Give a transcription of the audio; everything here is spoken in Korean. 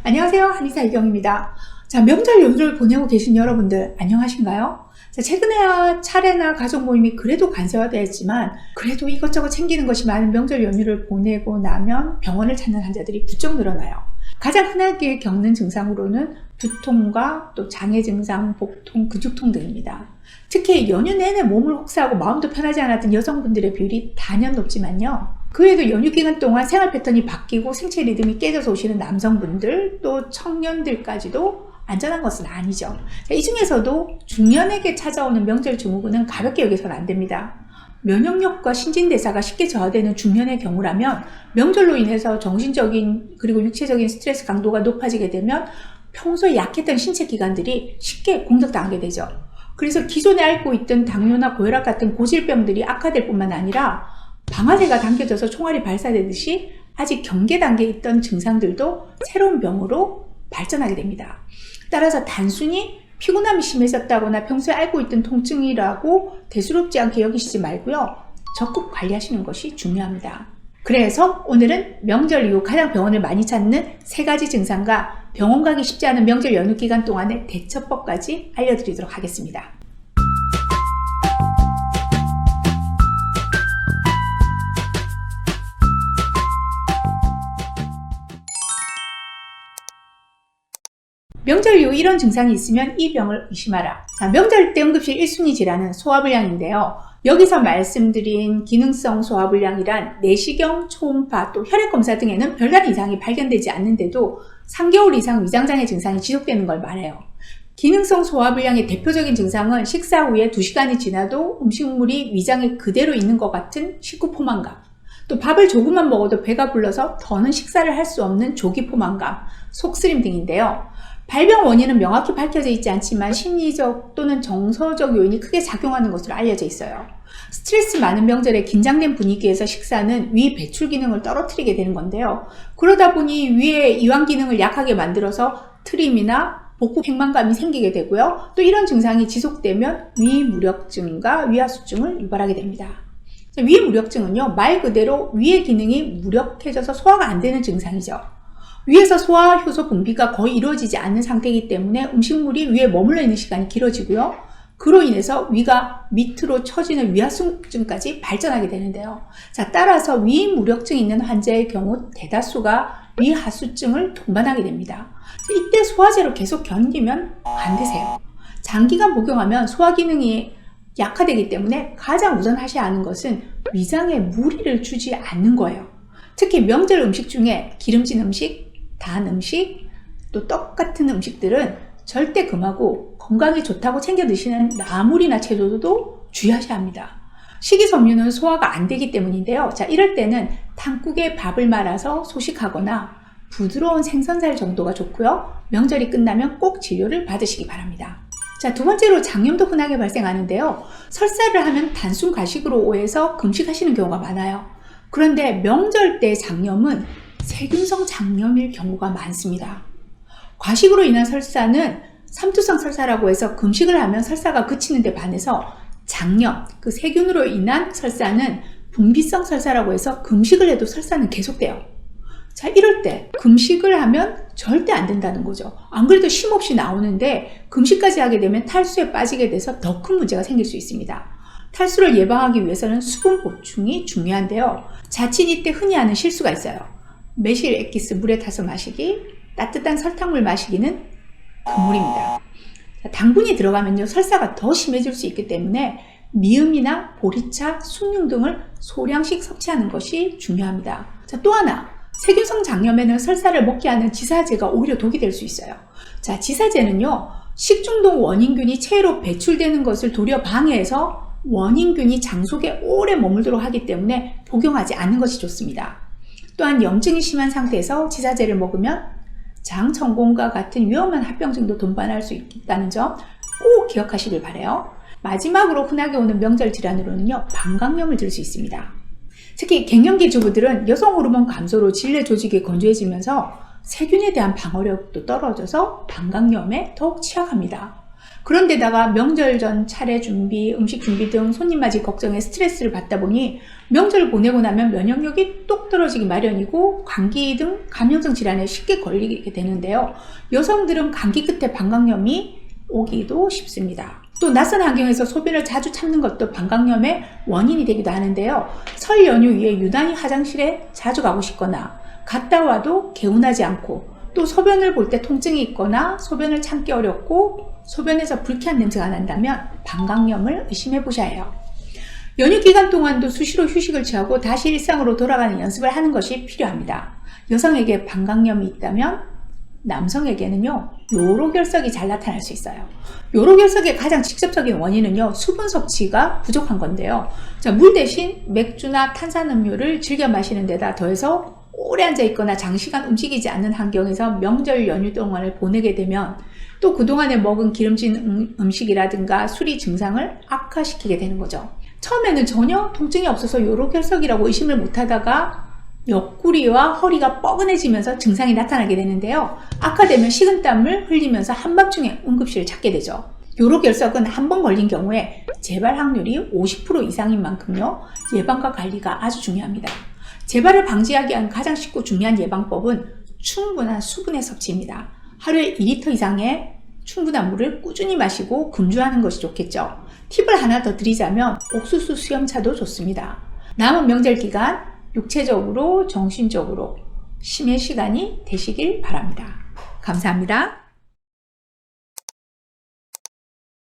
안녕하세요. 한의사 이경입니다. 자, 명절 연휴를 보내고 계신 여러분들 안녕하신가요? 자, 최근에야 차례나 가족 모임이 그래도 간소화되어 있지만 그래도 이것저것 챙기는 것이 많은 명절 연휴를 보내고 나면 병원을 찾는 환자들이 부쩍 늘어나요. 가장 흔하게 겪는 증상으로는 두통과 또 장애 증상, 복통, 근육통 등입니다. 특히 연휴 내내 몸을 혹사하고 마음도 편하지 않았던 여성분들의 비율이 단연 높지만요. 그 외에도 연휴 기간 동안 생활 패턴이 바뀌고 생체 리듬이 깨져서 오시는 남성분들, 또 청년들까지도 안전한 것은 아니죠. 이 중에서도 중년에게 찾아오는 명절 증후군은 가볍게 여기서는 안 됩니다. 면역력과 신진대사가 쉽게 저하되는 중년의 경우라면 명절로 인해서 정신적인 그리고 육체적인 스트레스 강도가 높아지게 되면 평소에 약했던 신체 기관들이 쉽게 공격당하게 되죠. 그래서 기존에 앓고 있던 당뇨나 고혈압 같은 고질병들이 악화될 뿐만 아니라 방아쇠가 당겨져서 총알이 발사되듯이 아직 경계 단계에 있던 증상들도 새로운 병으로 발전하게 됩니다. 따라서 단순히 피곤함이 심해졌다거나 평소에 앓고 있던 통증이라고 대수롭지 않게 여기시지 말고요. 적극 관리하시는 것이 중요합니다. 그래서 오늘은 명절 이후 가장 병원을 많이 찾는 3가지 증상과 병원 가기 쉽지 않은 명절 연휴 기간 동안의 대처법까지 알려드리도록 하겠습니다. 명절 이후 이런 증상이 있으면 이 병을 의심하라. 자, 명절 때 응급실 1순위 질환은 소화불량인데요. 여기서 말씀드린 기능성 소화불량이란 내시경, 초음파, 또 혈액검사 등에는 별다른 이상이 발견되지 않는데도 3개월 이상 위장장애 증상이 지속되는 걸 말해요. 기능성 소화불량의 대표적인 증상은 식사 후에 2시간이 지나도 음식물이 위장에 그대로 있는 것 같은 식후포만감, 또 밥을 조금만 먹어도 배가 불러서 더는 식사를 할 수 없는 조기포만감, 속쓰림 등인데요. 발병 원인은 명확히 밝혀져 있지 않지만 심리적 또는 정서적 요인이 크게 작용하는 것으로 알려져 있어요. 스트레스 많은 명절에 긴장된 분위기에서 식사는 위 배출 기능을 떨어뜨리게 되는 건데요. 그러다 보니 위의 이완 기능을 약하게 만들어서 트림이나 복부 팽만감이 생기게 되고요. 또 이런 증상이 지속되면 위무력증과 위하수증을 유발하게 됩니다. 위무력증은요, 말 그대로 위의 기능이 무력해져서 소화가 안 되는 증상이죠. 위에서 소화 효소 분비가 거의 이루어지지 않는 상태이기 때문에 음식물이 위에 머물러 있는 시간이 길어지고요. 그로 인해서 위가 밑으로 처지는 위하수증까지 발전하게 되는데요. 자, 따라서 위무력증이 있는 환자의 경우 대다수가 위하수증을 동반하게 됩니다. 이때 소화제로 계속 견디면 안 되세요. 장기간 복용하면 소화 기능이 약화되기 때문에 가장 우선 하셔야 하는 것은 위장에 무리를 주지 않는 거예요. 특히 명절 음식 중에 기름진 음식, 단 음식, 또 떡 같은 음식들은 절대 금하고 건강에 좋다고 챙겨 드시는 나물이나 채소도 주의하셔야 합니다. 식이섬유는 소화가 안 되기 때문인데요. 자, 이럴 때는 탕국에 밥을 말아서 소식하거나 부드러운 생선살 정도가 좋고요. 명절이 끝나면 꼭 진료를 받으시기 바랍니다. 자, 두 번째로 장염도 흔하게 발생하는데요. 설사를 하면 단순 가식으로 오해해서 금식하시는 경우가 많아요. 그런데 명절 때 장염은 세균성 장염일 경우가 많습니다. 과식으로 인한 설사는 삼투성 설사라고 해서 금식을 하면 설사가 그치는 데 반해서 장염, 그 세균으로 인한 설사는 분비성 설사라고 해서 금식을 해도 설사는 계속돼요. 자, 이럴 때 금식을 하면 절대 안 된다는 거죠. 안 그래도 쉼없이 나오는데 금식까지 하게 되면 탈수에 빠지게 돼서 더 큰 문제가 생길 수 있습니다. 탈수를 예방하기 위해서는 수분 보충이 중요한데요. 자칫 이때 흔히 하는 실수가 있어요. 매실 액기스 물에 타서 마시기, 따뜻한 설탕물 마시기는 금물입니다. 당분이 들어가면요, 설사가 더 심해질 수 있기 때문에 미음이나 보리차, 숭늉 등을 소량씩 섭취하는 것이 중요합니다. 자, 또 하나, 세균성 장염에는 설사를 먹게 하는 지사제가 오히려 독이 될 수 있어요. 자, 지사제는요, 식중독 원인균이 체로 배출되는 것을 도리어 방해해서 원인균이 장 속에 오래 머물도록 하기 때문에 복용하지 않는 것이 좋습니다. 또한 염증이 심한 상태에서 지사제를 먹으면 장천공과 같은 위험한 합병증도 동반할 수 있다는 점 꼭 기억하시길 바라요. 마지막으로 흔하게 오는 명절 질환으로는요, 방광염을 들 수 있습니다. 특히 갱년기 주부들은 여성 호르몬 감소로 질내 조직이 건조해지면서 세균에 대한 방어력도 떨어져서 방광염에 더욱 취약합니다. 그런데다가 명절 전 차례 준비, 음식 준비 등 손님 맞이 걱정에 스트레스를 받다 보니 명절 보내고 나면 면역력이 뚝 떨어지기 마련이고 감기 등 감염성 질환에 쉽게 걸리게 되는데요. 여성들은 감기 끝에 방광염이 오기도 쉽습니다. 또 낯선 환경에서 소변을 자주 참는 것도 방광염의 원인이 되기도 하는데요. 설 연휴 이후에 유난히 화장실에 자주 가고 싶거나 갔다 와도 개운하지 않고 또 소변을 볼 때 통증이 있거나 소변을 참기 어렵고 소변에서 불쾌한 냄새가 난다면 방광염을 의심해 보셔야 해요. 연휴 기간 동안도 수시로 휴식을 취하고 다시 일상으로 돌아가는 연습을 하는 것이 필요합니다. 여성에게 방광염이 있다면 남성에게는요, 요로결석이 잘 나타날 수 있어요. 요로결석의 가장 직접적인 원인은요, 수분 섭취가 부족한 건데요. 자, 물 대신 맥주나 탄산음료를 즐겨 마시는 데다 더해서 오래 앉아 있거나 장시간 움직이지 않는 환경에서 명절 연휴 동안을 보내게 되면 또 그동안에 먹은 기름진 음식이라든가 술이 증상을 악화시키게 되는 거죠. 처음에는 전혀 통증이 없어서 요로결석이라고 의심을 못하다가 옆구리와 허리가 뻐근해지면서 증상이 나타나게 되는데요. 악화되면 식은땀을 흘리면서 한밤중에 응급실을 찾게 되죠. 요로결석은 한 번 걸린 경우에 재발 확률이 50% 이상인 만큼요, 예방과 관리가 아주 중요합니다. 재발을 방지하기 위한 가장 쉽고 중요한 예방법은 충분한 수분의 섭취입니다. 하루에 2리터 이상의 충분한 물을 꾸준히 마시고 금주하는 것이 좋겠죠. 팁을 하나 더 드리자면 옥수수 수염차도 좋습니다. 남은 명절 기간 육체적으로 정신적으로 쉼의 시간이 되시길 바랍니다. 감사합니다.